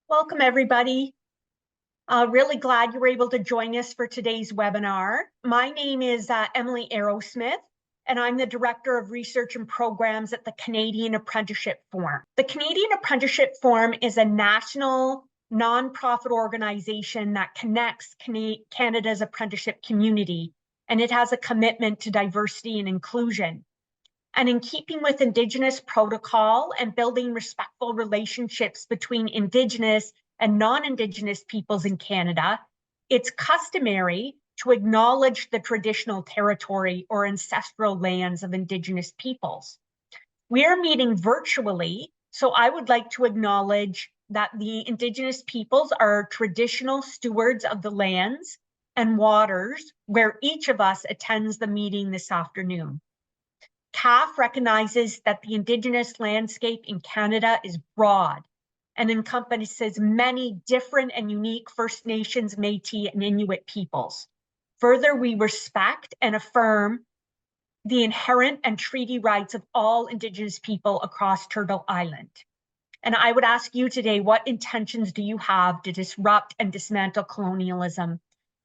Welcome, everybody. Really glad you were able to join us for today's webinar. My name is Emily Arrowsmith, and I'm the Director of Research and Programs at the Canadian Apprenticeship Forum. The Canadian Apprenticeship Forum is a national nonprofit organization that connects Canada's apprenticeship community, and it has a commitment to diversity and inclusion. And in keeping with Indigenous protocol and building respectful relationships between Indigenous and non-Indigenous peoples in Canada, it's customary to acknowledge the traditional territory or ancestral lands of Indigenous peoples. We are meeting virtually, so I would like to acknowledge that the Indigenous peoples are traditional stewards of the lands and waters where each of us attends the meeting this afternoon. CAF recognizes that the Indigenous landscape in Canada is broad and encompasses many different and unique First Nations, Métis, and Inuit peoples. Further, we respect and affirm the inherent and treaty rights of all Indigenous people across Turtle Island. And I would ask you today, what intentions do you have to disrupt and dismantle colonialism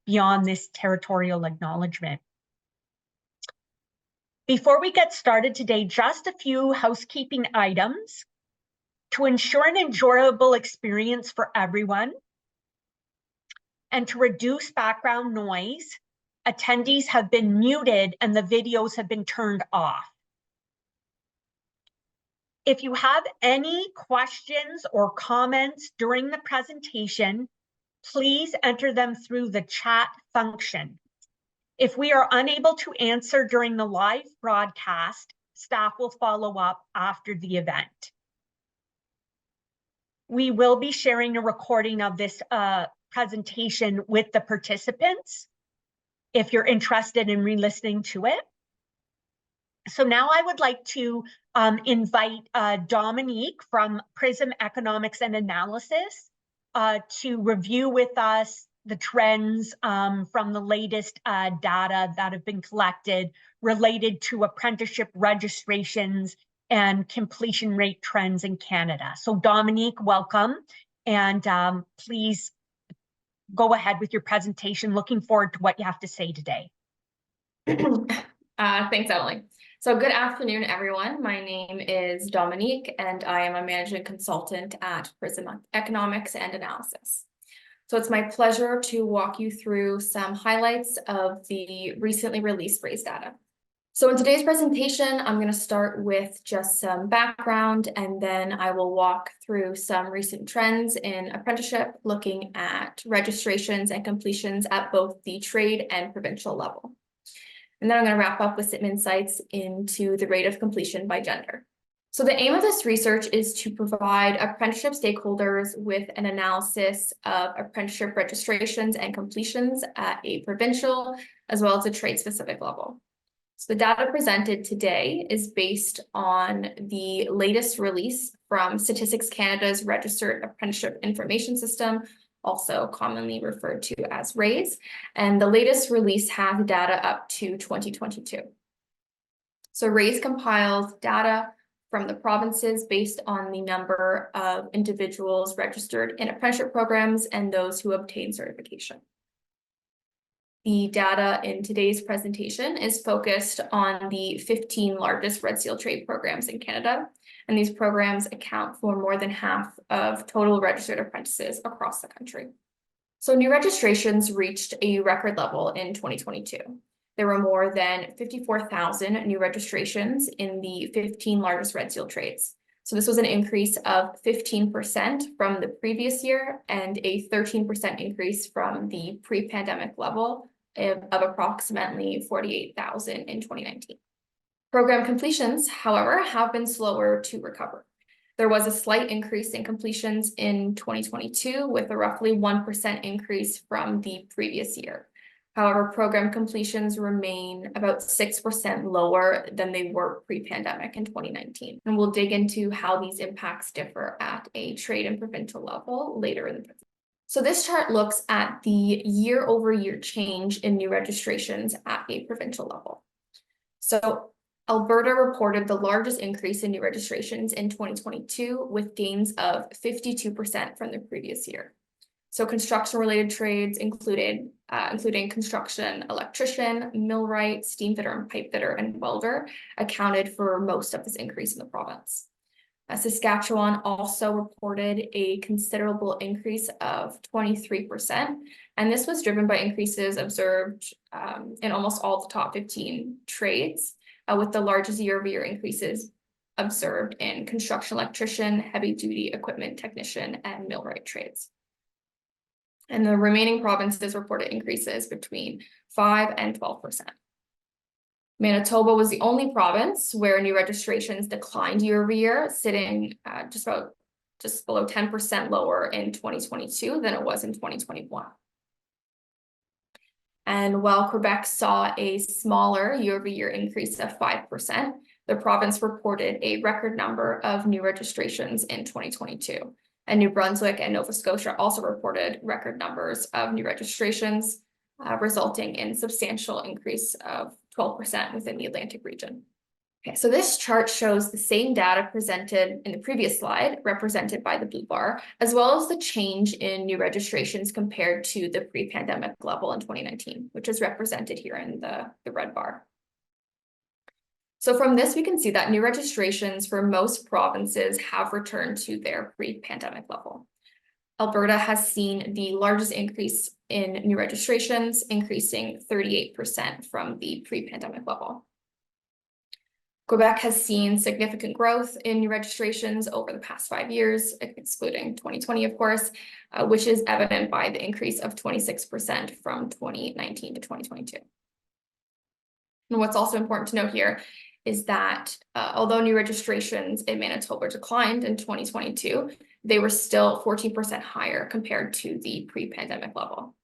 beyond this territorial acknowledgement? Before we get started today, just a few housekeeping items. To ensure an enjoyable experience for everyone and to reduce background noise, attendees have been muted and the videos have been turned off. If you have any questions or comments during the presentation, please enter them through the chat function. If we are unable to answer during the live broadcast, staff will follow up after the event. We will be sharing a recording of this presentation with the participants if you're interested in re-listening to it. So now I would like to invite Dominique from Prism Economics and Analysis to review with us the trends from the latest data that have been collected related to apprenticeship registrations and completion rate trends in Canada. So Dominique, welcome, and please go ahead with your presentation. Looking forward to what you have to say today. Thanks, Emily. So good afternoon, everyone. My name is Dominique, and I am a management consultant at Prism Economics and Analysis. So it's my pleasure to walk you through some highlights of the recently released RAISE data. So in today's presentation, I'm going to start with just some background, and then I will walk through some recent trends in apprenticeship, looking at registrations and completions at both the trade and provincial level. And then I'm going to wrap up with some insights into the rate of completion by gender. So the aim of this research is to provide apprenticeship stakeholders with an analysis of apprenticeship registrations and completions at a provincial as well as a trade-specific level. So the data presented today is based on the latest release from Statistics Canada's Registered Apprenticeship Information System, also commonly referred to as RAISE, and the latest release has data up to 2022. So RAISE compiles data from the provinces based on the number of individuals registered in apprenticeship programs and those who obtain certification. The data in today's presentation is focused on the 15 largest Red Seal trade programs in Canada, and these programs account for more than half of total registered apprentices across the country. So new registrations reached a record level in 2022. There were more than 54,000 new registrations in the 15 largest Red Seal trades. So this was an increase of 15% from the previous year and a 13% increase from the pre-pandemic level of approximately 48,000 in 2019. Program completions, however, have been slower to recover. There was a slight increase in completions in 2022 with a roughly 1% increase from the previous year. However, program completions remain about 6% lower than they were pre-pandemic in 2019. And we'll dig into how these impacts differ at a trade and provincial level later in the presentation. So this chart looks at the year-over-year change in new registrations at a provincial level. So Alberta reported the largest increase in new registrations in 2022, with gains of 52% from the previous year. So construction-related trades including construction electrician, millwright, steam fitter and pipe fitter, and welder accounted for most of this increase in the province. Saskatchewan also reported a considerable increase of 23%, and this was driven by increases observed in almost all the top 15 trades, with the largest year-over-year increases observed in construction electrician, heavy-duty equipment technician, and millwright trades. And the remaining provinces reported increases between 5 and 12%. Manitoba was the only province where new registrations declined year over year, sitting just below 10% lower in 2022 than it was in 2021. And while Quebec saw a smaller year-over-year increase of 5%, the province reported a record number of new registrations in 2022. And New Brunswick and Nova Scotia also reported record numbers of new registrations, resulting in substantial increase of 12% within the Atlantic region. Okay, so this chart shows the same data presented in the previous slide, represented by the blue bar, as well as the change in new registrations compared to the pre-pandemic level in 2019, which is represented here in the red bar. So from this, we can see that new registrations for most provinces have returned to their pre-pandemic level. Alberta has seen the largest increase in new registrations, increasing 38% from the pre-pandemic level. Quebec has seen significant growth in new registrations over the past 5 years, excluding 2020, of course, which is evident by the increase of 26% from 2019 to 2022. And what's also important to note here is that although new registrations in Manitoba declined in 2022, they were still 14% higher compared to the pre-pandemic level.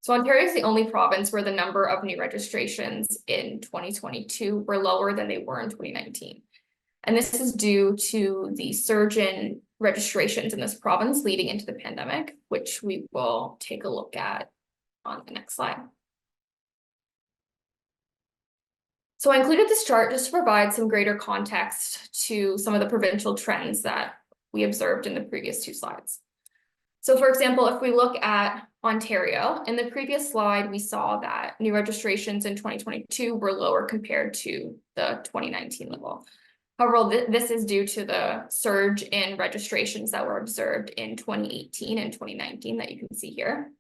So Ontario is the only province where the number of new registrations in 2022 were lower than they were in 2019. And this is due to the surge in registrations in this province leading into the pandemic, which we will take a look at on the next slide. So I included this chart just to provide some greater context to some of the provincial trends that we observed in the previous 2 slides. So for example, if we look at Ontario, in the previous slide, we saw that new registrations in 2022 were lower compared to the 2019 level. However, this is due to the surge in registrations that were observed in 2018 and 2019 that you can see here.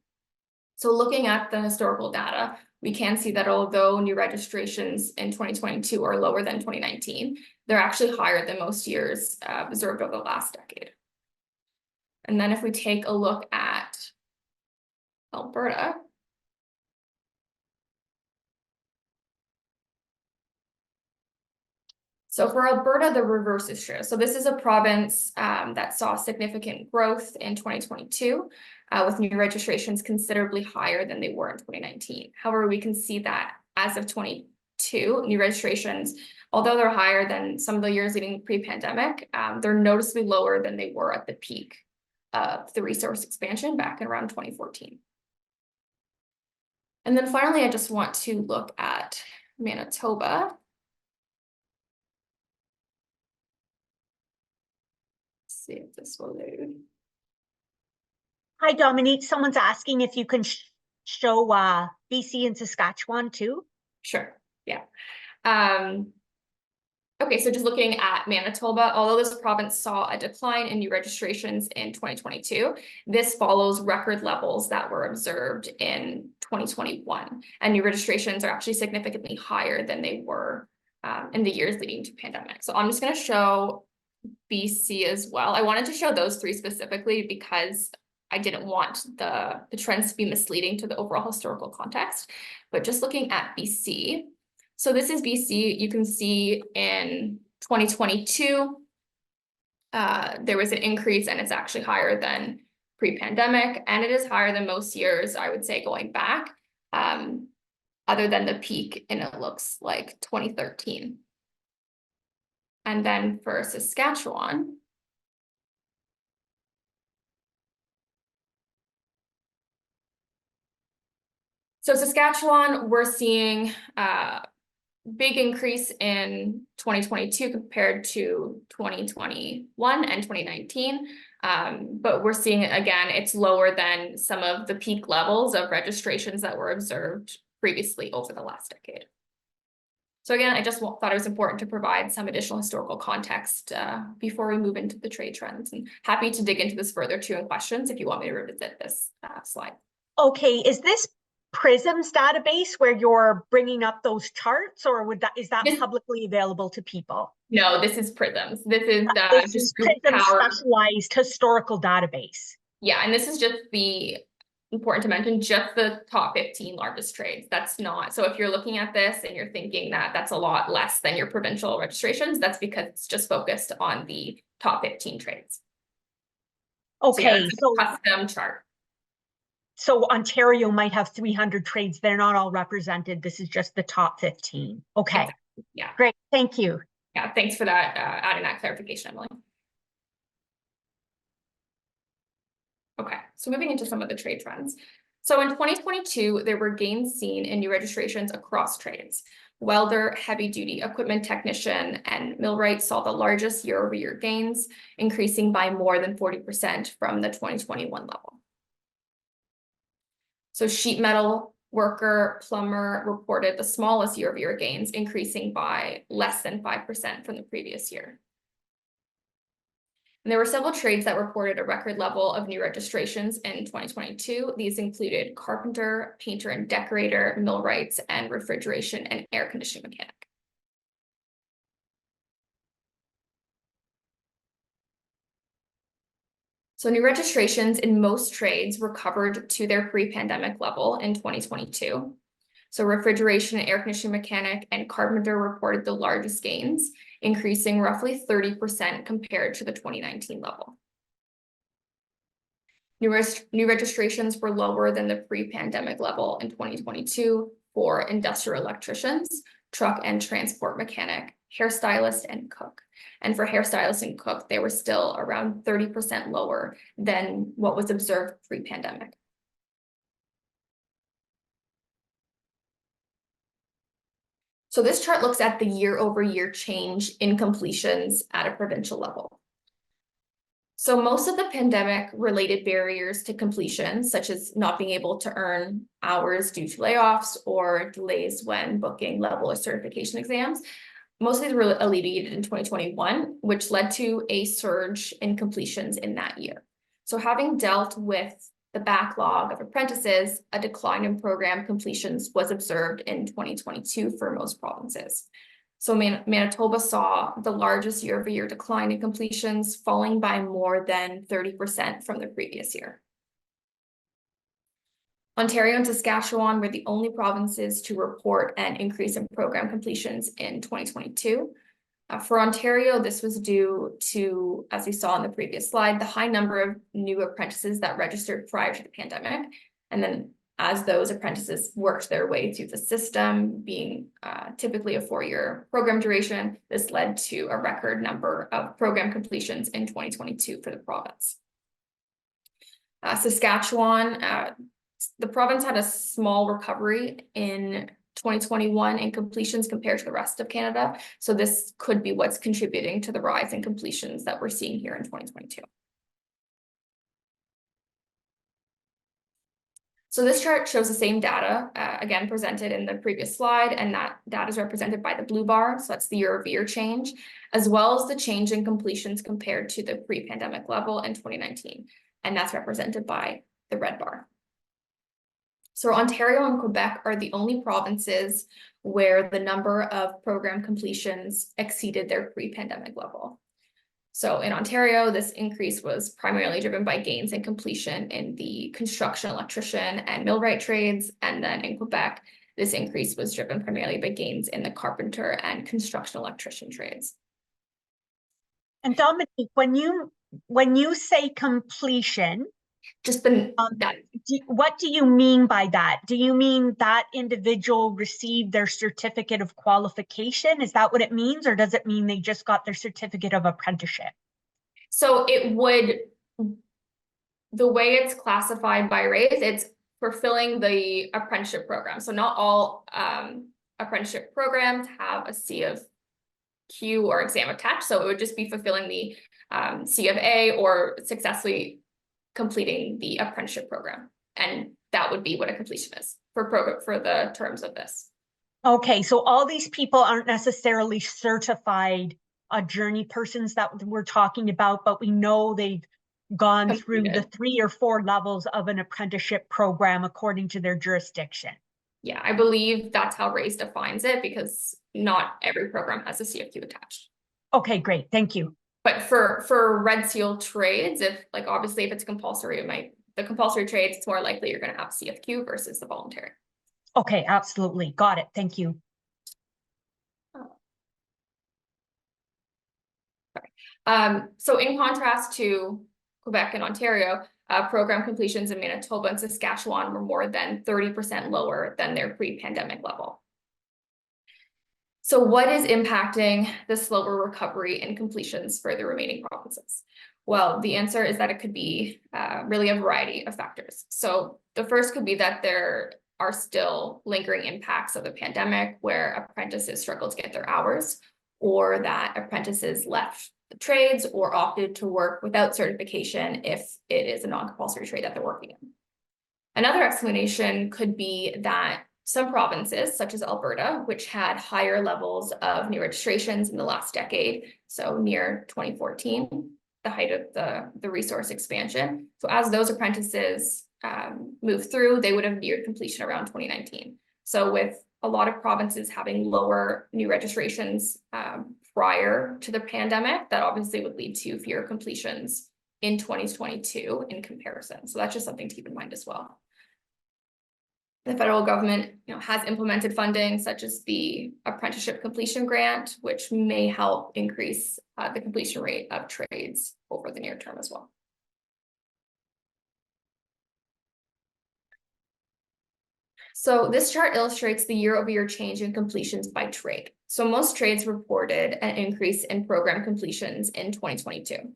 So looking at the historical data, we can see that although new registrations in 2022 are lower than 2019, they're actually higher than most years observed over the last decade. And then if we take a look at Alberta, so for Alberta, the reverse is true. So this is a province that saw significant growth in 2022, with new registrations considerably higher than they were in 2019. However, we can see that as of 22, new registrations, although they're higher than some of the years leading pre-pandemic, they're noticeably lower than they were at the peak of the resource expansion back in around 2014. And then finally, I just want to look at Manitoba. See if this will load. Hi, Dominique. Someone's asking if you can show BC and Saskatchewan too. Sure. Yeah. Okay, so just looking at Manitoba, although this province saw a decline in new registrations in 2022, this follows record levels that were observed in 2021. And new registrations are actually significantly higher than they were in the years leading to pandemic. So I'm just going to show BC as well. I wanted to show those 3 specifically because I didn't want the trends to be misleading to the overall historical context. But just looking at BC, so this is BC. You can see in 2022, there was an increase, and it's actually higher than pre-pandemic, and it is higher than most years, I would say, going back, other than the peak, and it looks like 2013. And then for Saskatchewan, So Saskatchewan, we're seeing big increase in 2022 compared to 2021 and 2019. But we're seeing it again, it's lower than some of the peak levels of registrations that were observed previously over the last decade. So again, I just thought it was important to provide some additional historical context before we move into the trade trends, and happy to dig into this further too in questions if you want me to revisit this slide. Okay, is this PRISM's database where you're bringing up those charts, or is that publicly available to people? No, this is PRISM's. This is just PRISM's specialized historical database. Yeah, and this is just important to mention, just the top 15 largest trades. That's not, so if you're looking at this and you're thinking that that's a lot less than your provincial registrations, that's because it's just focused on the top 15 trades. Okay, so custom chart. So Ontario might have 300 trades. They're not all represented. This is just the top 15. Okay. Exactly. Yeah. Great. Thank you. Yeah. Thanks for that, adding that clarification, Emily. Okay. So moving into some of the trade trends. So in 2022, there were gains seen in new registrations across trades. Welder, heavy-duty equipment technician, and millwright saw the largest year-over-year gains, increasing by more than 40% from the 2021 level. So sheet metal worker, plumber reported the smallest year-over-year gains, increasing by less than 5% from the previous year. And there were several trades that reported a record level of new registrations in 2022. These included carpenter, painter and decorator, millwrights, and refrigeration and air conditioning mechanic. So new registrations in most trades recovered to their pre-pandemic level in 2022. So refrigeration and air conditioning mechanic and carpenter reported the largest gains, increasing roughly 30% compared to the 2019 level. New registrations were lower than the pre-pandemic level in 2022 for industrial electricians, truck and transport mechanic, hairstylist, and cook. And for hairstylist and cook, they were still around 30% lower than what was observed pre-pandemic. So this chart looks at the year-over-year change in completions at a provincial level. So most of the pandemic-related barriers to completion, such as not being able to earn hours due to layoffs or delays when booking level or certification exams, most of these were alleviated in 2021, which led to a surge in completions in that year. So having dealt with the backlog of apprentices, a decline in program completions was observed in 2022 for most provinces. So Manitoba saw the largest year-over-year decline in completions, falling by more than 30% from the previous year. Ontario and Saskatchewan were the only provinces to report an increase in program completions in 2022. For Ontario, this was due to, as we saw in the previous slide, the high number of new apprentices that registered prior to the pandemic. And then as those apprentices worked their way through the system, being typically a 4-year program duration, this led to a record number of program completions in 2022 for the province. Saskatchewan, the province had a small recovery in 2021 in completions compared to the rest of Canada. So this could be what's contributing to the rise in completions that we're seeing here in 2022. So this chart shows the same data, again, presented in the previous slide, and that data is represented by the blue bar. So that's the year-over-year change, as well as the change in completions compared to the pre-pandemic level in 2019. And that's represented by the red bar. So Ontario and Quebec are the only provinces where the number of program completions exceeded their pre-pandemic level. So in Ontario, this increase was primarily driven by gains in completion in the construction, electrician, and millwright trades. And then in Quebec, this increase was driven primarily by gains in the carpenter and construction electrician trades. And Dominique, when you say completion, just the what do you mean by that? Do you mean that individual received their certificate of qualification? Is that what it means, or does it mean they just got their certificate of apprenticeship? So it would, the way it's classified by race, it's fulfilling the apprenticeship program. So not all apprenticeship programs have a CAF-FCA or exam attached. So it would just be fulfilling the CAF-FCA or successfully completing the apprenticeship program. And that would be what a completion is for the terms of this. Okay, so all these people aren't necessarily certified journey persons that we're talking about, but we know they've gone through the 3 or 4 levels of an apprenticeship program according to their jurisdiction. Yeah, I believe that's how RAISE defines it, because not every program has a CAF-FCA attached. Okay, great, thank you. But for Red Seal trades, if like obviously if it's compulsory, the compulsory trades, it's more likely you're going to have CAF-FCA versus the voluntary. Okay, absolutely, got it, thank you. So in contrast to Quebec and Ontario, program completions in Manitoba and Saskatchewan were more than 30% lower than their pre-pandemic level. So what is impacting the slower recovery in completions for the remaining provinces? Well, the answer is that it could be really a variety of factors. So the first could be that there are still lingering impacts of the pandemic where apprentices struggle to get their hours, or that apprentices left the trades or opted to work without certification if it is a non-compulsory trade that they're working in. Another explanation could be that some provinces, such as Alberta, which had higher levels of new registrations in the last decade, so near 2014, the height of the resource expansion. So as those apprentices moved through, they would have neared completion around 2019. So with a lot of provinces having lower new registrations prior to the pandemic, that obviously would lead to fewer completions in 2022 in comparison. So that's just something to keep in mind as well. The federal government, has implemented funding such as the Apprenticeship Completion Grant, which may help increase the completion rate of trades over the near term as well. So this chart illustrates the year-over-year change in completions by trade. So most trades reported an increase in program completions in 2022.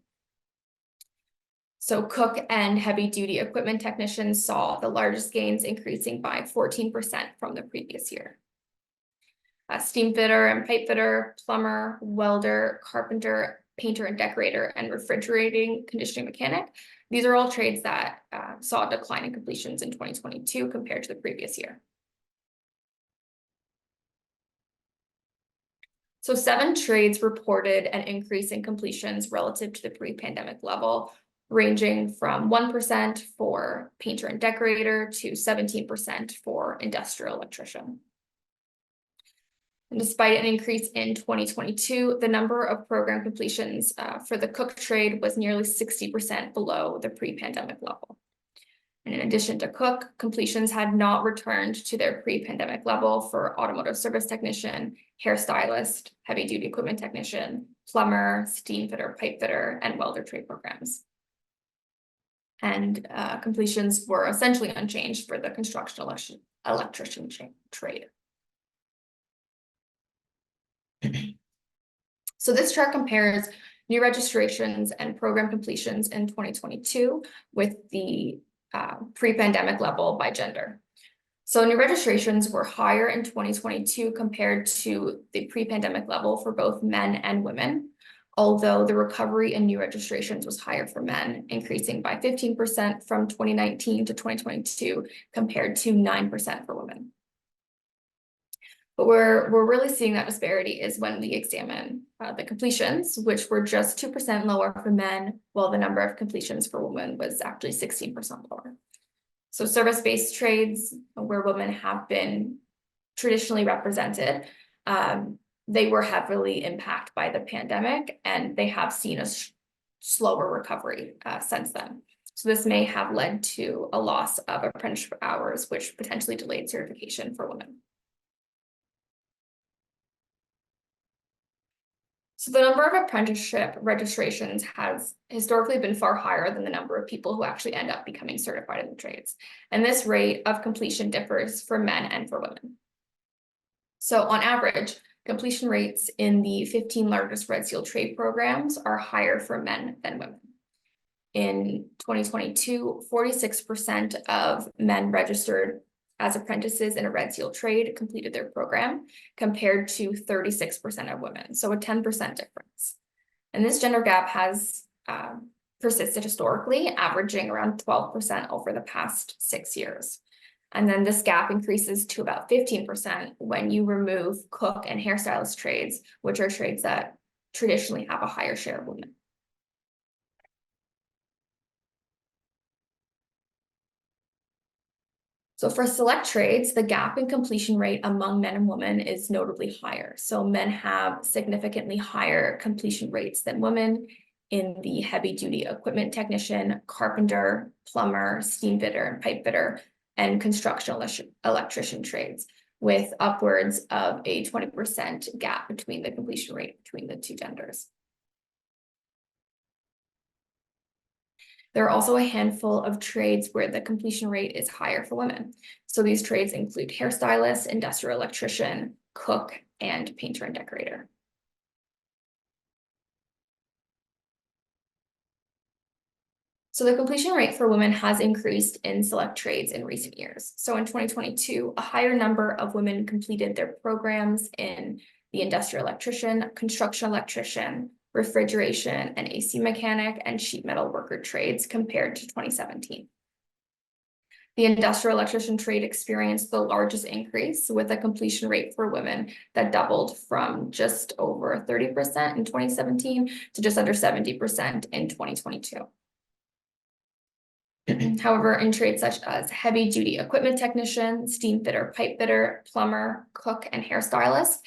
So cook and heavy-duty equipment technicians saw the largest gains, increasing by 14% from the previous year. Steam fitter and pipe fitter, plumber, welder, carpenter, painter and decorator, and refrigerating conditioning mechanic. These are all trades that saw a decline in completions in 2022 compared to the previous year. So 7 trades reported an increase in completions relative to the pre-pandemic level, ranging from 1% for painter and decorator to 17% for industrial electrician. And despite an increase in 2022, the number of program completions for the cook trade was nearly 60% below the pre-pandemic level. And in addition to cook, completions had not returned to their pre-pandemic level for automotive service technician, hairstylist, heavy-duty equipment technician, plumber, steam fitter, pipe fitter, and welder trade programs. And completions were essentially unchanged for the construction electrician trade. So this chart compares new registrations and program completions in 2022 with the pre-pandemic level by gender. So new registrations were higher in 2022 compared to the pre-pandemic level for both men and women, although the recovery in new registrations was higher for men, increasing by 15% from 2019 to 2022 compared to 9% for women. But we're really seeing that disparity is when we examine the completions, which were just 2% lower for men, while the number of completions for women was actually 16% lower. So service-based trades, where women have been traditionally represented, they were heavily impacted by the pandemic, and they have seen a slower recovery since then. So this may have led to a loss of apprenticeship hours, which potentially delayed certification for women. So the number of apprenticeship registrations has historically been far higher than the number of people who actually end up becoming certified in the trades. And this rate of completion differs for men and for women. So on average, completion rates in the 15 largest Red Seal trade programs are higher for men than women. In 2022, 46% of men registered as apprentices in a Red Seal trade completed their program, compared to 36% of women, so a 10% difference. And this gender gap has persisted historically, averaging around 12% over the past 6 years. And then this gap increases to about 15% when you remove cook and hairstylist trades, which are trades that traditionally have a higher share of women. So for select trades, the gap in completion rate among men and women is notably higher. So men have significantly higher completion rates than women in the heavy duty equipment technician, carpenter, plumber, steam fitter, and pipe fitter, and construction electrician trades, with upwards of a 20% gap between the completion rate between the two genders. There are also a handful of trades where the completion rate is higher for women. So these trades include hairstylist, industrial electrician, cook, and painter and decorator. So the completion rate for women has increased in select trades in recent years. So in 2022, a higher number of women completed their programs in the industrial electrician, construction electrician, refrigeration and AC mechanic, and sheet metal worker trades compared to 2017. The industrial electrician trade experienced the largest increase, with a completion rate for women that doubled from just over 30% in 2017 to just under 70% in 2022. However, in trades such as heavy duty equipment technician, steam fitter, pipe fitter, plumber, cook, and hairstylist,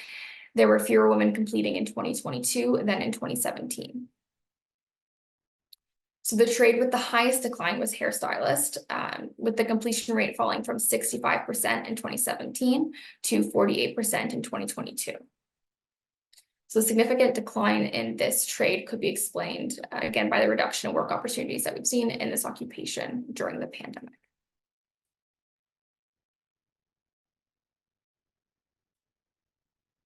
there were fewer women completing in 2022 than in 2017. So the trade with the highest decline was hairstylist, with the completion rate falling from 65% in 2017 to 48% in 2022. So a significant decline in this trade could be explained, again, by the reduction in work opportunities that we've seen in this occupation during the pandemic.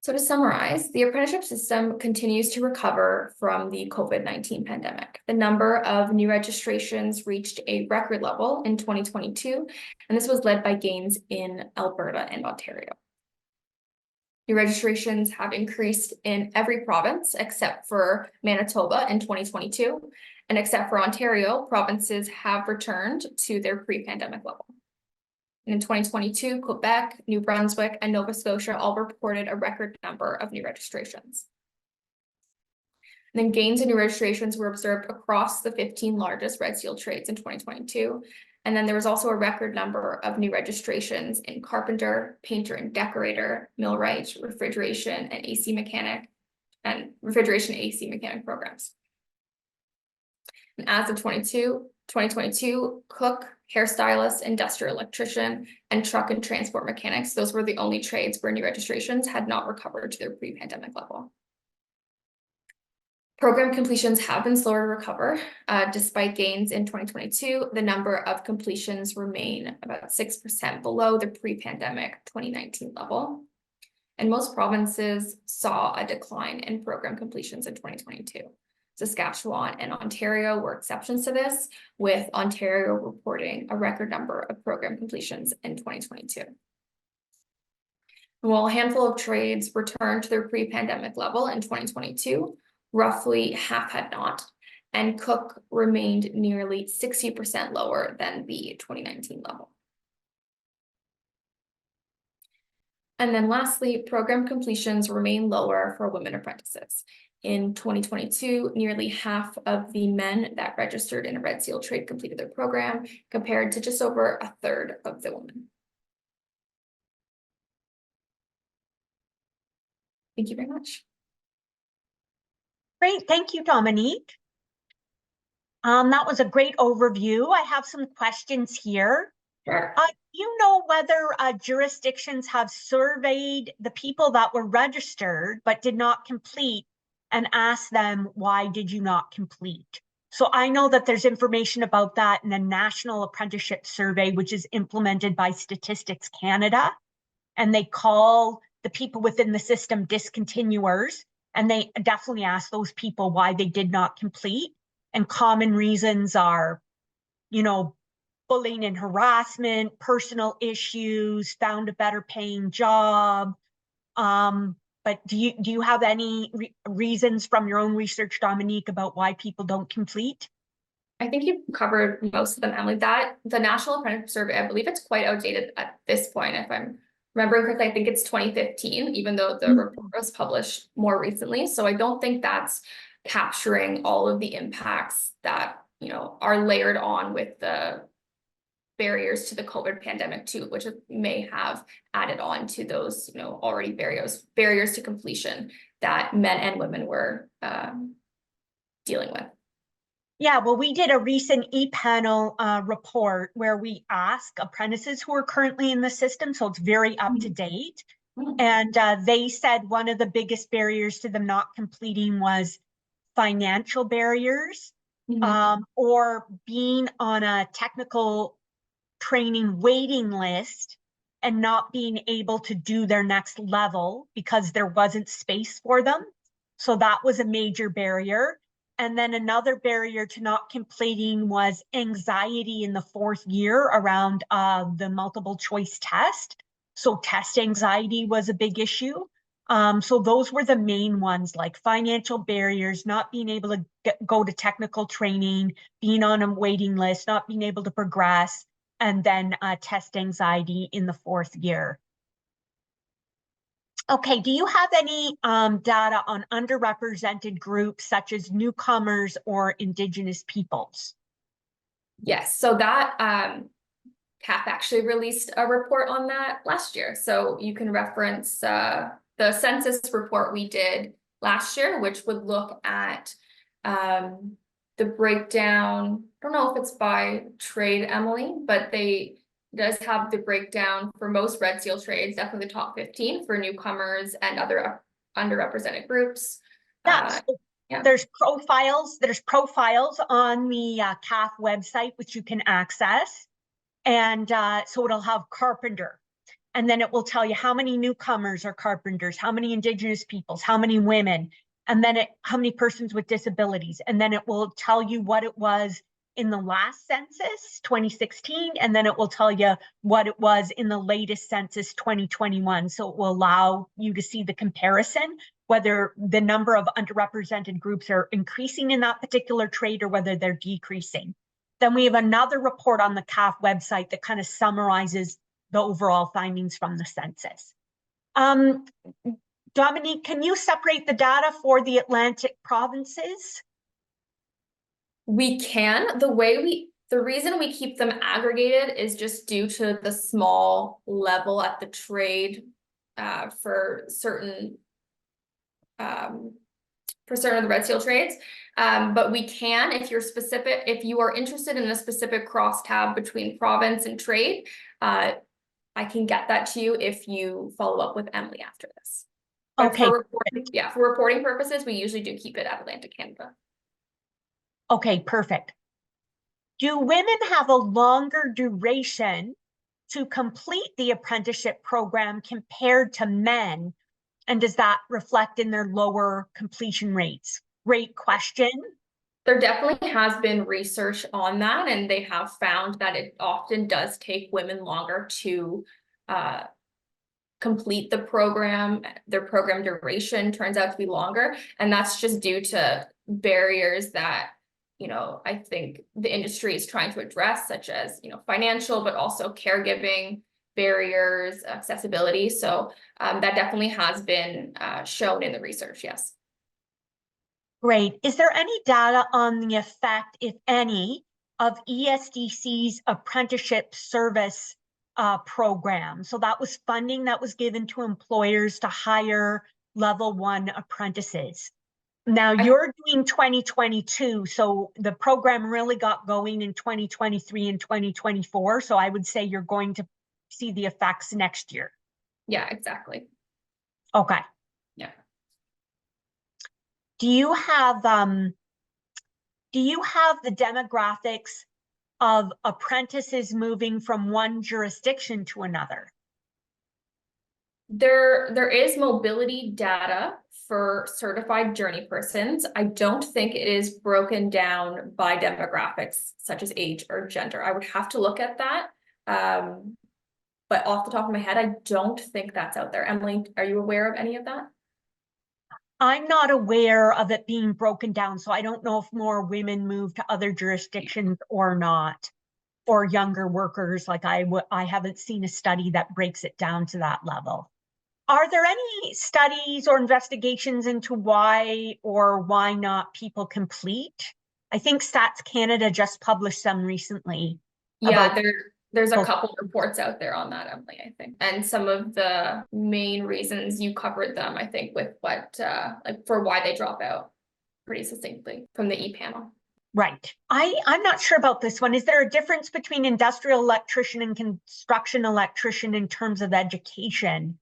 So to summarize, the apprenticeship system continues to recover from the COVID-19 pandemic. The number of new registrations reached a record level in 2022, and this was led by gains in Alberta and Ontario. New registrations have increased in every province except for Manitoba in 2022, and except for Ontario, provinces have returned to their pre-pandemic level. And in 2022, Quebec, New Brunswick, and Nova Scotia all reported a record number of new registrations. And then gains in new registrations were observed across the 15 largest Red Seal trades in 2022. And then there was also a record number of new registrations in carpenter, painter and decorator, millwright, refrigeration and AC mechanic programs. And as of 2022, cook, hairstylist, industrial electrician, and truck and transport mechanics, those were the only trades where new registrations had not recovered to their pre-pandemic level. Program completions have been slower to recover. Despite gains in 2022, the number of completions remain about 6% below the pre-pandemic 2019 level. And most provinces saw a decline in program completions in 2022. Saskatchewan and Ontario were exceptions to this, with Ontario reporting a record number of program completions in 2022. While a handful of trades returned to their pre-pandemic level in 2022, roughly half had not, and cook remained nearly 60% lower than the 2019 level. And then lastly, program completions remain lower for women apprentices. In 2022, nearly half of the men that registered in a Red Seal trade completed their program, compared to just over a third of the women. Thank you very much. Great, thank you, Dominique. That was a great overview. I have some questions here. Sure. Do you know whether jurisdictions have surveyed the people that were registered but did not complete and asked them, why did you not complete? So I know that there's information about that in the National Apprenticeship Survey, which is implemented by Statistics Canada. And they call the people within the system discontinuers. And they definitely ask those people why they did not complete. And common reasons are, you know, bullying and harassment, personal issues, found a better paying job. But do you have any reasons from your own research, Dominique, about why people don't complete? I think you've covered most of them, Emily. That the National Apprenticeship Survey, I believe it's quite outdated at this point. If I'm remembering correctly, I think it's 2015, even though the report was published more recently. So I don't think that's capturing all of the impacts that, you know, are layered on with the barriers to the COVID pandemic too, which may have added on to those, you know, already barriers to completion that men and women were dealing with. Yeah, well, we did a recent e-panel report where we ask apprentices who are currently in the system, so it's very up to date. And they said one of the biggest barriers to them not completing was financial barriers, or being on a technical training waiting list and not being able to do their next level because there wasn't space for them. So that was a major barrier. And then another barrier to not completing was anxiety in the fourth year around the multiple choice test. So test anxiety was a big issue. So those were the main ones, like financial barriers, not being able to go to technical training, being on a waiting list, not being able to progress, and then test anxiety in the fourth year. Okay, do you have any data on underrepresented groups such as newcomers or Indigenous peoples? Yes, so that CAF actually released a report on that last year. So you can reference the census report we did last year, which would look at the breakdown. I don't know if it's by trade, Emily, but does have the breakdown for most red seal trades, definitely the top 15 for newcomers and other underrepresented groups. Yeah, there's profiles on the CAF website, which you can access. And so it'll have carpenter. And then it will tell you how many newcomers are carpenters, how many Indigenous peoples, how many women, and then how many persons with disabilities. And then it will tell you what it was in the last census, 2016, and then it will tell you what it was in the latest census, 2021. So it will allow you to see the comparison, whether the number of underrepresented groups are increasing in that particular trade or whether they're decreasing. Then we have another report on the CAF website that kind of summarizes the overall findings from the census. Dominique, can you separate the data for the Atlantic provinces? We can. The reason we keep them aggregated is just due to the small level at the trade for certain of the red seal trades. But we can, if you are interested in a specific crosstab between province and trade, I can get that to you if you follow up with Emily after this. But okay. For reporting purposes, we usually do keep it at Atlantic Canada. Okay, perfect. Do women have a longer duration to complete the apprenticeship program compared to men? And does that reflect in their lower completion rates? Great question. There definitely has been research on that, and they have found that it often does take women longer to complete the program. Their program duration turns out to be longer, and that's just due to barriers that, you know, I think the industry is trying to address, such as, you know, financial, but also caregiving barriers, accessibility. So that definitely has been shown in the research, yes. Great. Is there any data on the effect, if any, of ESDC's apprenticeship service program? So that was funding that was given to employers to hire level 1 apprentices. Now you're doing 2022, so the program really got going in 2023 and 2024. So I would say you're going to see the effects next year. Yeah, exactly. Okay. Yeah. Do you have the demographics of apprentices moving from one jurisdiction to another? There is mobility data for certified journey persons. I don't think it is broken down by demographics such as age or gender. I would have to look at that. But off the top of my head, I don't think that's out there. Emily, are you aware of any of that? I'm not aware of it being broken down, so I don't know if more women move to other jurisdictions or not, or younger workers. Like I haven't seen a study that breaks it down to that level. Are there any studies or investigations into why or why not people complete? I think Stats Canada just published some recently. Yeah, About there's a couple reports out there on that, Emily, I think. And some of the main reasons you covered them, I think, with what like for why they drop out pretty succinctly from the e-panel. Right. I'm not sure about this one. Is there a difference between industrial electrician and construction electrician in terms of education?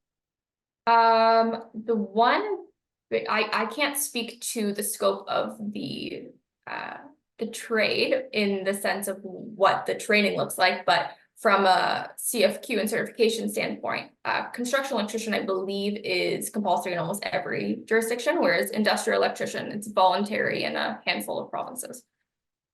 The one I can't speak to the scope of the trade in the sense of what the training looks like, but from a CFQ and certification standpoint, construction electrician, I believe, is compulsory in almost every jurisdiction, whereas industrial electrician, it's voluntary in a handful of provinces.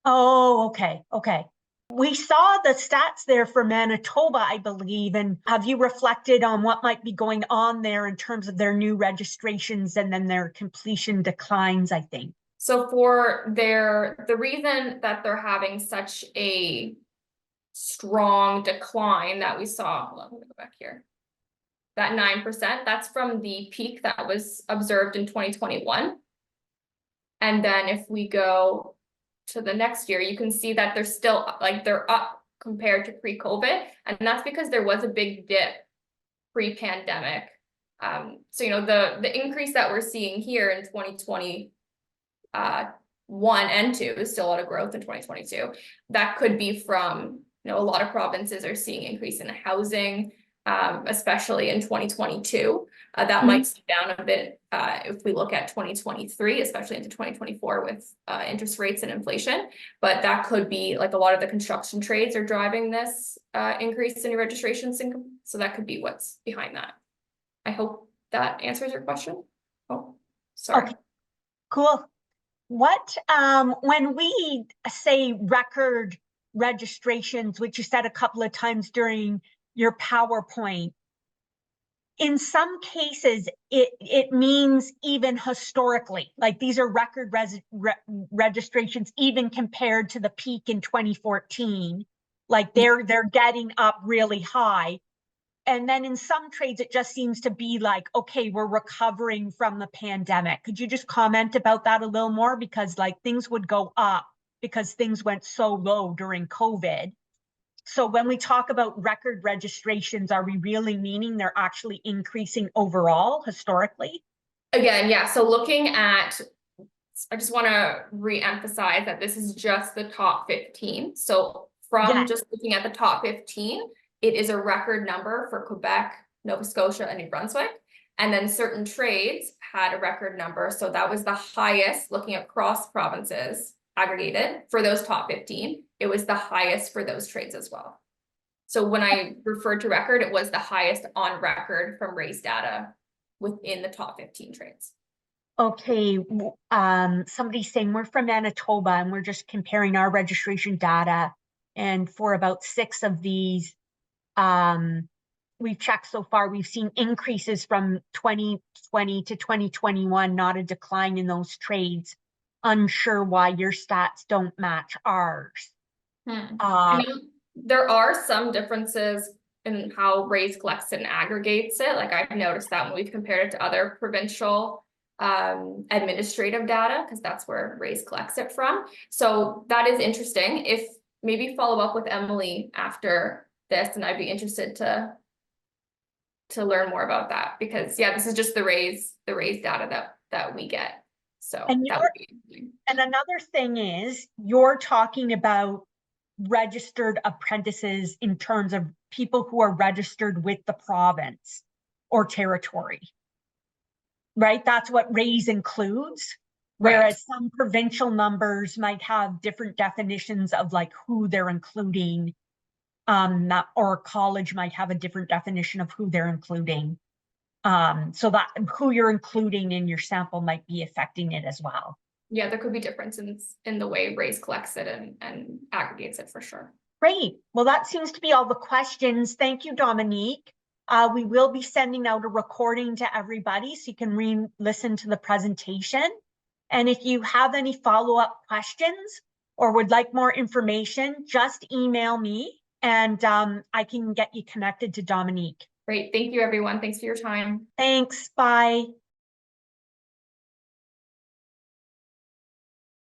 Oh, okay. Okay. We saw the stats there for Manitoba, I believe. And have you reflected on what might be going on there in terms of their new registrations and then their completion declines, I think? So for the reason that they're having such a strong decline that we saw, hold on, let me go back here. That 9%, that's from the peak that was observed in 2021. And then if we go to the next year, you can see that they're still like they're up compared to pre-COVID. And that's because there was a big dip pre-pandemic. So, you know, the increase that we're seeing here in 2021 and 2 is still a lot of growth in 2022. That could be from, you know, a lot of provinces are seeing increase in housing, especially in 2022. That might slow down a bit if we look at 2023, especially into 2024 with interest rates and inflation. But that could be like a lot of the construction trades are driving this increase in registrations. So that could be what's behind that. I hope that answers your question. Oh, sorry. Okay, cool. What, when we say record registrations, which you said a couple of times during your PowerPoint, in some cases, it means even historically, like these are record registrations, even compared to the peak in 2014, like they're getting up really high. And then in some trades, it just seems to be like, okay, we're recovering from the pandemic. Could you just comment about that a little more? Because like things would go up because things went so low during COVID. So when we talk about record registrations, are we really meaning they're actually increasing overall historically? Again, yeah. So looking at, I just want to re-emphasize that this is just the top 15. So from just looking at the top 15, it is a record number for Quebec, Nova Scotia, and New Brunswick. And then certain trades had a record number. So that was the highest looking across provinces aggregated for those top 15. It was the highest for those trades as well. So when I referred to record, it was the highest on record from RAISE data within the top 15 trades. Okay, somebody's saying we're from Manitoba and we're just comparing our registration data. And for about 6 of these, we've checked so far, we've seen increases from 2020 to 2021, not a decline in those trades. Unsure why your stats don't match ours. I mean, there are some differences in how RAISE collects and aggregates it. Like I've noticed that when we've compared it to other provincial administrative data, because that's where RAISE collects it from. So that is interesting. If maybe follow up with Emily after this, and I'd be interested to learn more about that, because yeah, this is just the RAISE data that we get. So and that would be interesting. And another thing is you're talking about registered apprentices in terms of people who are registered with the province or territory, right? That's what RAISE includes. Whereas some provincial numbers might have different definitions of like who they're including, or a college might have a different definition of who they're including. So that who you're including in your sample might be affecting it as well. Yeah, there could be differences in the way race collects it and aggregates it for sure. Great. Well, that seems to be all the questions. Thank you, Dominique. We will be sending out a recording to everybody so you can re-listen to the presentation. And if you have any follow-up questions or would like more information, just email me and I can get you connected to Dominique. Great. Thank you, everyone. Thanks for your time. Thanks. Bye.